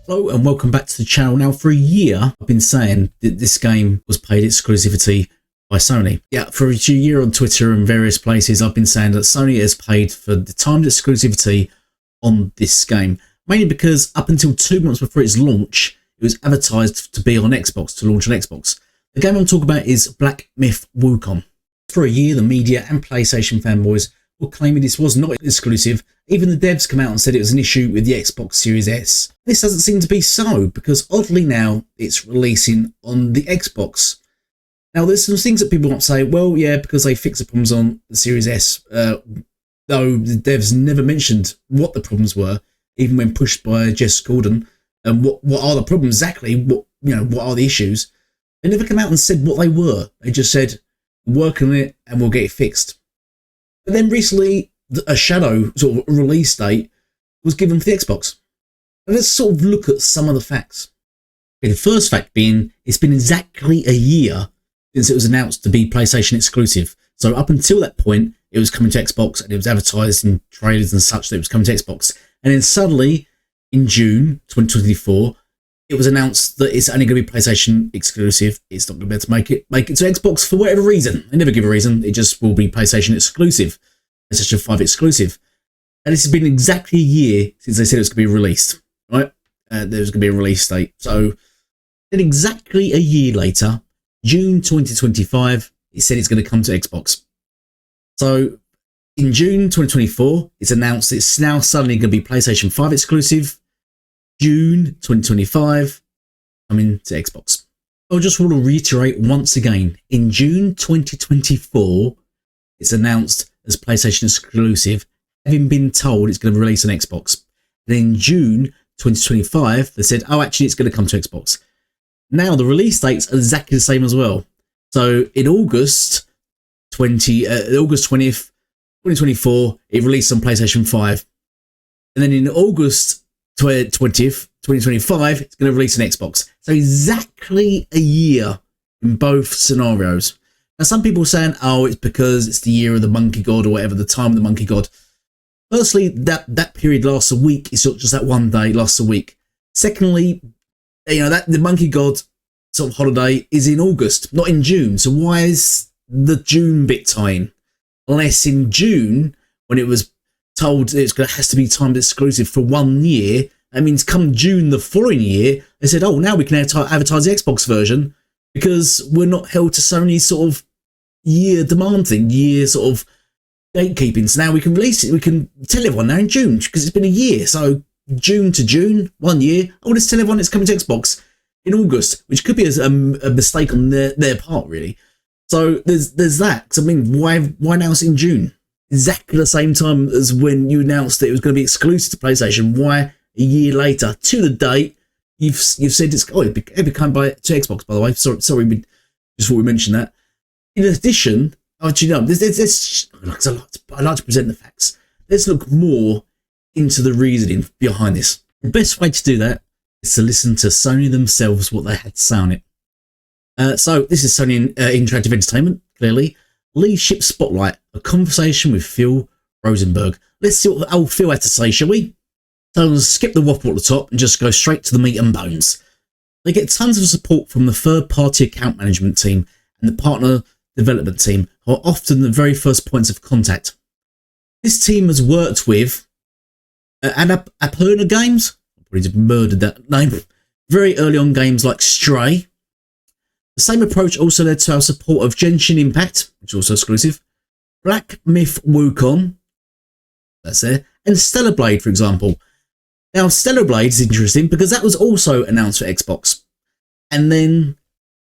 Hello and welcome back to the channel. Now, for a year, I've been saying that this game was paid exclusivity by Sony. Yeah, for a year on Twitter and various places, I've been saying that Sony has paid for the timed exclusivity on this game. Mainly because up until 2 months before its launch, it was advertised to be on Xbox, to launch on Xbox. The game I'm talking about is Black Myth Wukong. For a year, the media and PlayStation fanboys were claiming this was not exclusive. Even the devs come out and said it was an issue with the Xbox Series S. This doesn't seem to be so, because oddly now it's releasing on the Xbox. Now there's some things that people might say, well yeah, because they fixed the problems on the Series S, though the devs never mentioned what the problems were, even when pushed by Jess Gordon, and what are the problems exactly, what are the issues. They never come out and said what they were. They just said, work on it and we'll get it fixed. But then recently, a shadow sort of release date was given for the Xbox. And let's sort of look at some of the facts. Okay, the first fact being, it's been exactly a year since it was announced to be PlayStation exclusive. So up until that point, it was coming to Xbox and it was advertised in trailers and such that it was coming to Xbox. And then suddenly, in June 2024, it was announced that it's only going to be PlayStation exclusive. It's not going to be able to make it to Xbox for whatever reason. They never give a reason. It just will be PlayStation exclusive. PlayStation 5 exclusive. And this has been exactly a year since they said it was going to be released, right? There was going to be a release date. So then exactly a year later, June 2025, it said it's going to come to Xbox. So in June 2024, it's announced it's now suddenly going to be PlayStation 5 exclusive. June 2025, coming to Xbox. I just want to reiterate once again, in June 2024, it's announced as PlayStation exclusive, having been told it's going to release on Xbox. Then in June 2025, they said, oh, actually, it's going to come to Xbox. Now, the release dates are exactly the same as well. So in August 20th, 2024, it released on PlayStation 5. And then in August 20th, 2025, it's going to release on Xbox. So exactly a year in both scenarios. Now, some people are saying, oh, it's because it's the year of the monkey god or whatever, the time of the monkey god. Firstly, that period lasts a week. It's not just that one day, it lasts a week. Secondly, that the monkey god sort of holiday is in August, not in June. So why is the June bit time? Unless in June, when it was told it has to be timed exclusive for 1 year, that means come June the following year, they said, oh, now we can advertise the Xbox version because we're not held to Sony's sort of year demand thing, year sort of gatekeeping. So now we can release it, we can tell everyone now in June because it's been a year. So June to June, 1 year, oh, let's tell everyone it's coming to Xbox in August, which could be a mistake on their part, really. So there's that. Because I mean, why now it's in June? Exactly the same time as when you announced that it was going to be exclusive to PlayStation. Why a year later to the date you've said it'll be coming to Xbox, by the way. Sorry, just thought we mentioned that. In addition, I like to present the facts. Let's look more into the reasoning behind this. The best way to do that is to listen to Sony themselves, what they had to say on it. So this is Sony Interactive Entertainment, clearly. Leadership Spotlight, a conversation with Phil Rosenberg. Let's see what old Phil had to say, shall we? So let's skip the waffle at the top and just go straight to the meat and bones. They get tons of support from the third-party account management team and the partner development team, who are often the very first points of contact. This team has worked with Annapurna Games, I probably just murdered that name, very early on games like Stray. The same approach also led to our support of Genshin Impact, which is also exclusive, Black Myth Wukong, that's there, and Stellar Blade, for example. Now, Stellar Blade is interesting because that was also announced for Xbox and then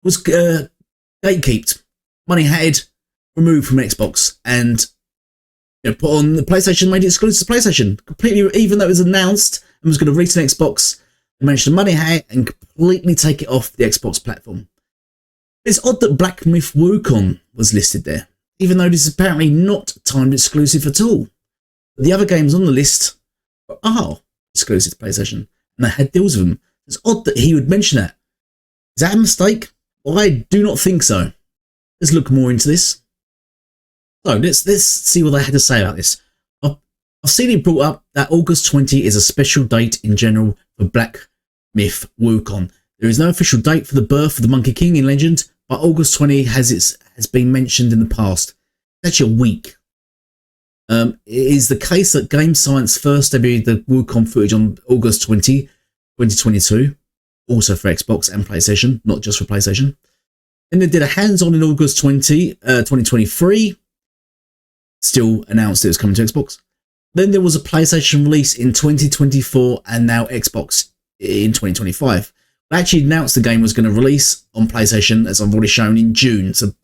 was gatekeeped, Moneyhatting, removed from Xbox and put on the PlayStation, made it exclusive to PlayStation. Completely, even though it was announced and was going to release on Xbox, they managed to Moneyhat and completely take it off the Xbox platform. It's odd that Black Myth Wukong was listed there, even though this is apparently not timed exclusive at all. The other games on the list are exclusive to PlayStation, and they had deals with them. It's odd that he would mention that. Is that a mistake? Well, I do not think so. Let's look more into this. So let's see what they had to say about this. I've seen it brought up that August 20 is a special date in general for Black myth Wukong. There is no official date for the birth of the Monkey King in legend, but August 20 has been mentioned in the past. It's actually a week. It is the case that Game Science first debuted the Wukong footage on August 20, 2022, also for Xbox and PlayStation, not just for PlayStation. Then they did a hands-on in August 2023, still announced it was coming to Xbox. Then there was a PlayStation release in 2024 and now Xbox in 2025. They actually announced the game was going to release on PlayStation, as I've already shown, in June. So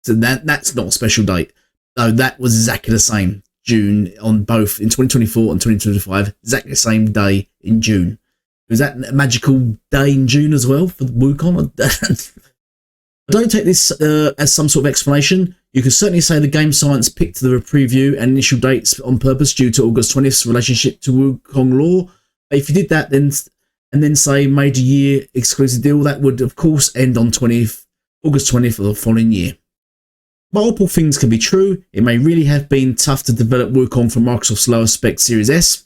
that's not a special date. No, that was exactly the same. June on both in 2024 and 2025, exactly the same day in June. Was that a magical day in June as well for Wukong? Don't take this as some sort of explanation. You can certainly say the Game Science picked the preview and initial dates on purpose due to August 20th's relationship to Wukong lore. If you did that, then say made a year exclusive deal, that would of course end on August 20th of the following year. Multiple things can be true. It may really have been tough to develop Wukong for Microsoft's lower spec Series S.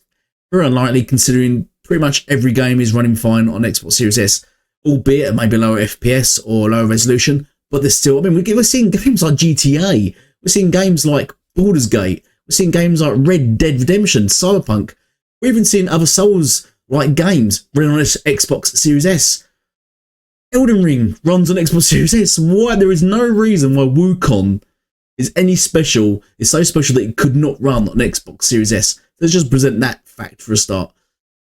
Very unlikely, considering pretty much every game is running fine on Xbox Series S, albeit at maybe lower FPS or lower resolution. But there's still, I mean, we're seeing games like GTA, we're seeing games like Baldur's Gate, we're seeing games like Red Dead Redemption, Cyberpunk. We're even seeing other Souls-like games running on Xbox Series S. Elden Ring runs on Xbox Series S. Why? There is no reason why Wukong is so special that it could not run on Xbox Series S. Let's just present that fact for a start.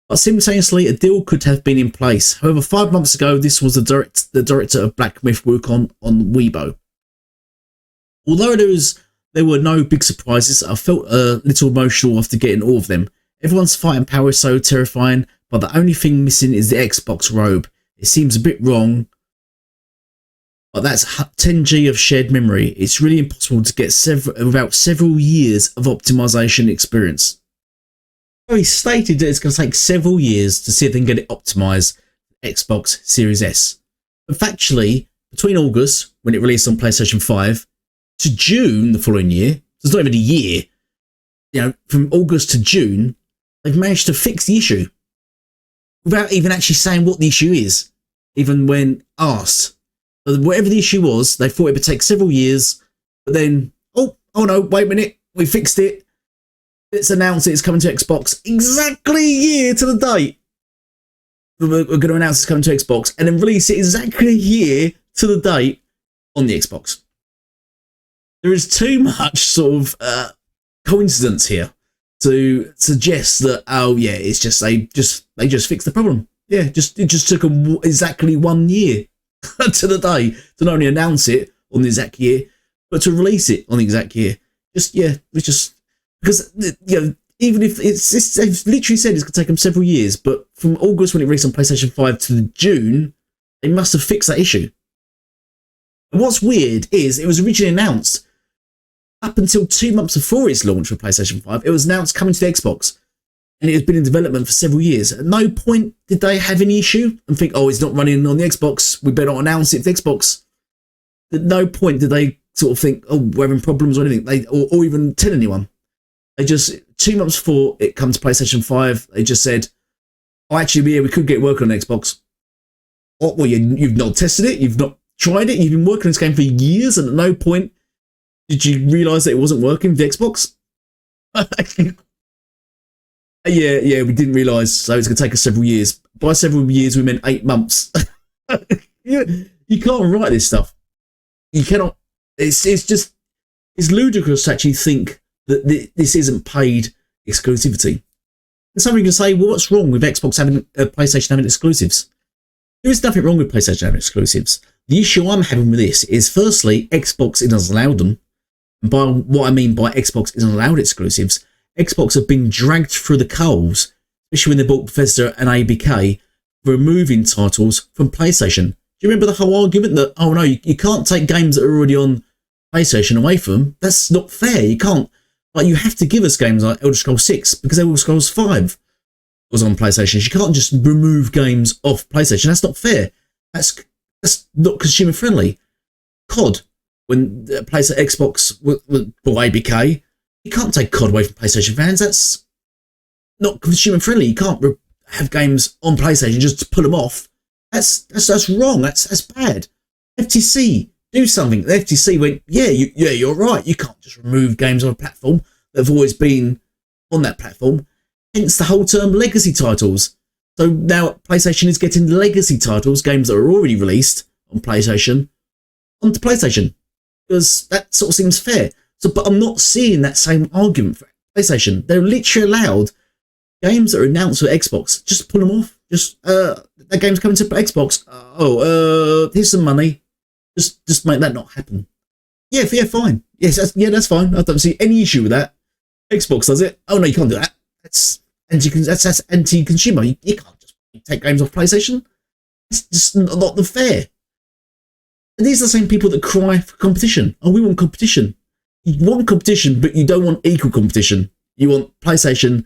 But simultaneously, a deal could have been in place. However, 5 months ago, this was the director of Black Myth Wukong on Weibo. Although there were no big surprises, I felt a little emotional after getting all of them. Everyone's fighting power is so terrifying, but the only thing missing is the Xbox robe. It seems a bit wrong, but that's 10G of shared memory. It's really impossible to get without several years of optimization experience. So he stated that it's going to take several years to see if they can get it optimized Xbox Series S. But factually, between August, when it released on PlayStation 5, to June the following year, so it's not even a year, from August to June, they've managed to fix the issue without even actually saying what the issue is, even when asked. But whatever the issue was, they thought it would take several years, but then, oh no, wait a minute, we fixed it. Let's announce it's coming to Xbox exactly a year to the date. We're going to announce it's coming to Xbox and then release it exactly a year to the date on the Xbox. There is too much sort of coincidence here to suggest that, oh yeah, it's just they just fixed the problem. Yeah, it just took them exactly 1 year to the day to not only announce it on the exact year, but to release it on the exact year. Because even if they've literally said it's going to take them several years, but from August when it released on PlayStation 5 to June, they must have fixed that issue. And what's weird is it was originally announced up until 2 months before its launch for PlayStation 5. It was announced coming to the Xbox, and it has been in development for several years. At no point did they have any issue and think, oh, it's not running on the Xbox, we better not announce it to Xbox. At no point did they sort of think, oh, we're having problems or anything, or even tell anyone. They just, 2 months before it comes to PlayStation 5, they just said, oh, actually, yeah, we could get working on Xbox. Oh, well, you've not tested it, you've not tried it, you've been working on this game for years, and at no point did you realise that it wasn't working with the Xbox? Yeah, we didn't realise, so it's going to take us several years. By several years, we meant 8 months. You can't write this stuff. You cannot. It's ludicrous to actually think that this isn't paid exclusivity. And somebody can say, well, what's wrong with Xbox having PlayStation having exclusives? There is nothing wrong with PlayStation having exclusives. The issue I'm having with this is, firstly, Xbox isn't allowed them. And by what I mean by Xbox isn't allowed exclusives, Xbox have been dragged through the coals, especially when they bought Bethesda and E.G.G, for removing titles from PlayStation. Do you remember the whole argument that, oh no, you can't take games that are already on PlayStation away from them? That's not fair. You can't. Like, you have to give us games like Elder Scrolls 6 because Elder Scrolls 5 was on PlayStation. You can't just remove games off PlayStation. That's not fair. That's not consumer friendly. COD, when Xbox bought E.G.G, you can't take COD away from PlayStation fans. That's not consumer friendly. You can't have games on PlayStation just to put them off. That's wrong. That's bad. FTC, do something. The FTC went, yeah, you're right. You can't just remove games on a platform that have always been on that platform. Hence the whole term legacy titles. So now PlayStation is getting legacy titles, games that are already released on PlayStation, onto PlayStation, because that sort of seems fair. So, but I'm not seeing that same argument for PlayStation. They're literally allowed games that are announced for Xbox, just pull them off. Just that game's coming to Xbox. Here's some money. Just make that not happen. Yeah, fine. Yes, that's fine. I don't see any issue with that. Xbox does it. Oh no, you can't do that. That's anti-consumer. You can't just take games off PlayStation. It's just not the fair. And these are the same people that cry for competition. Oh, we want competition. You want competition, but you don't want equal competition. You want PlayStation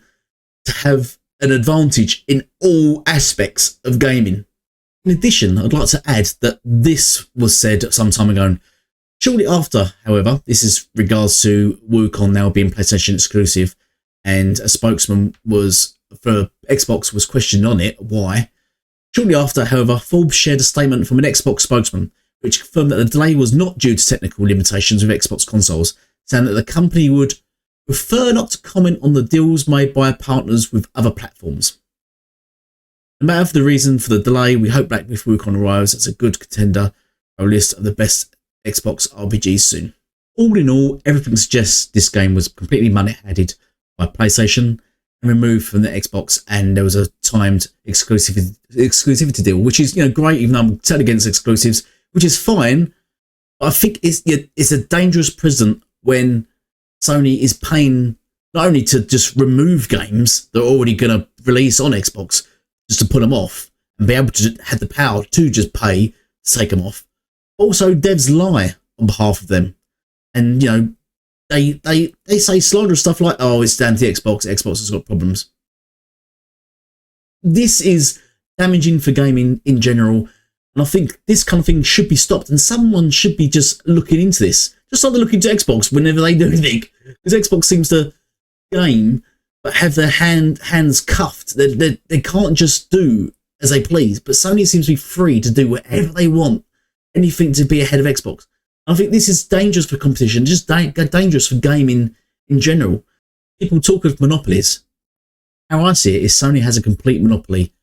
to have an advantage in all aspects of gaming. In addition, I'd like to add that this was said some time ago. Shortly after, however, this is regards to Wukong now being PlayStation exclusive, and a spokesman for Xbox was questioned on it. Why? Shortly after, however, Forbes shared a statement from an Xbox spokesman which confirmed that the delay was not due to technical limitations with Xbox consoles, saying that the company would prefer not to comment on the deals made by partners with other platforms. No matter the reason for the delay, we hope Black Myth Wukong arrives as a good contender for a list of the best Xbox RPGs soon. All in all, everything suggests this game was completely money-added by PlayStation and removed from the Xbox, and there was a timed exclusivity deal, which is great, even though I'm totally against exclusives, which is fine. But I think it's a dangerous precedent when Sony is paying not only to just remove games that are already going to release on Xbox, just to put them off, and be able to have the power to just pay to take them off. Also, devs lie on behalf of them, and they say slanderous stuff like, "Oh, it's down to the Xbox. Xbox has got problems." This is damaging for gaming in general, and I think this kind of thing should be stopped, and someone should be just looking into this. Just like they're looking to Xbox whenever they do anything, because Xbox seems to game but have their hands cuffed. They can't just do as they please, but Sony seems to be free to do whatever they want, anything to be ahead of Xbox. I think this is dangerous for competition, just dangerous for gaming in general. People talk of monopolies. How I see it is Sony has a complete monopoly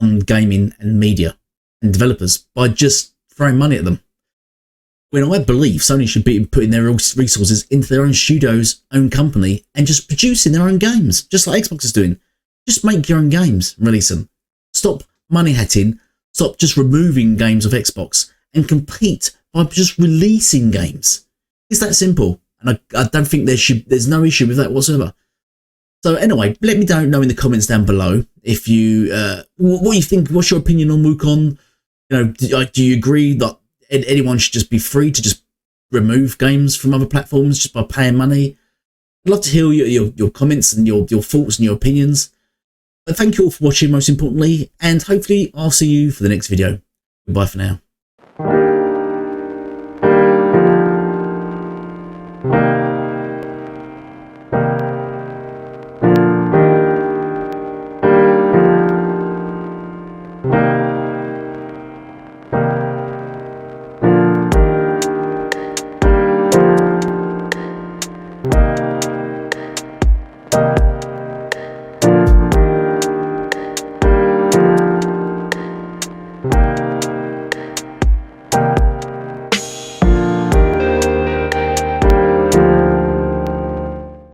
on gaming and media and developers by just throwing money at them. When I believe Sony should be putting their resources into their own studio's own company and just producing their own games, just like Xbox is doing. Just make your own games and release them. Stop money hatting. Stop just removing games of Xbox and compete by just releasing games. It's that simple. And I don't think there's no issue with that whatsoever. So anyway, let me know in the comments down below if you what you think. What's your opinion on Wukong? Do you agree that anyone should just be free to just remove games from other platforms just by paying money? I'd love to hear your comments and your thoughts and your opinions. But thank you all for watching, most importantly, and hopefully I'll see you for the next video. Goodbye for now.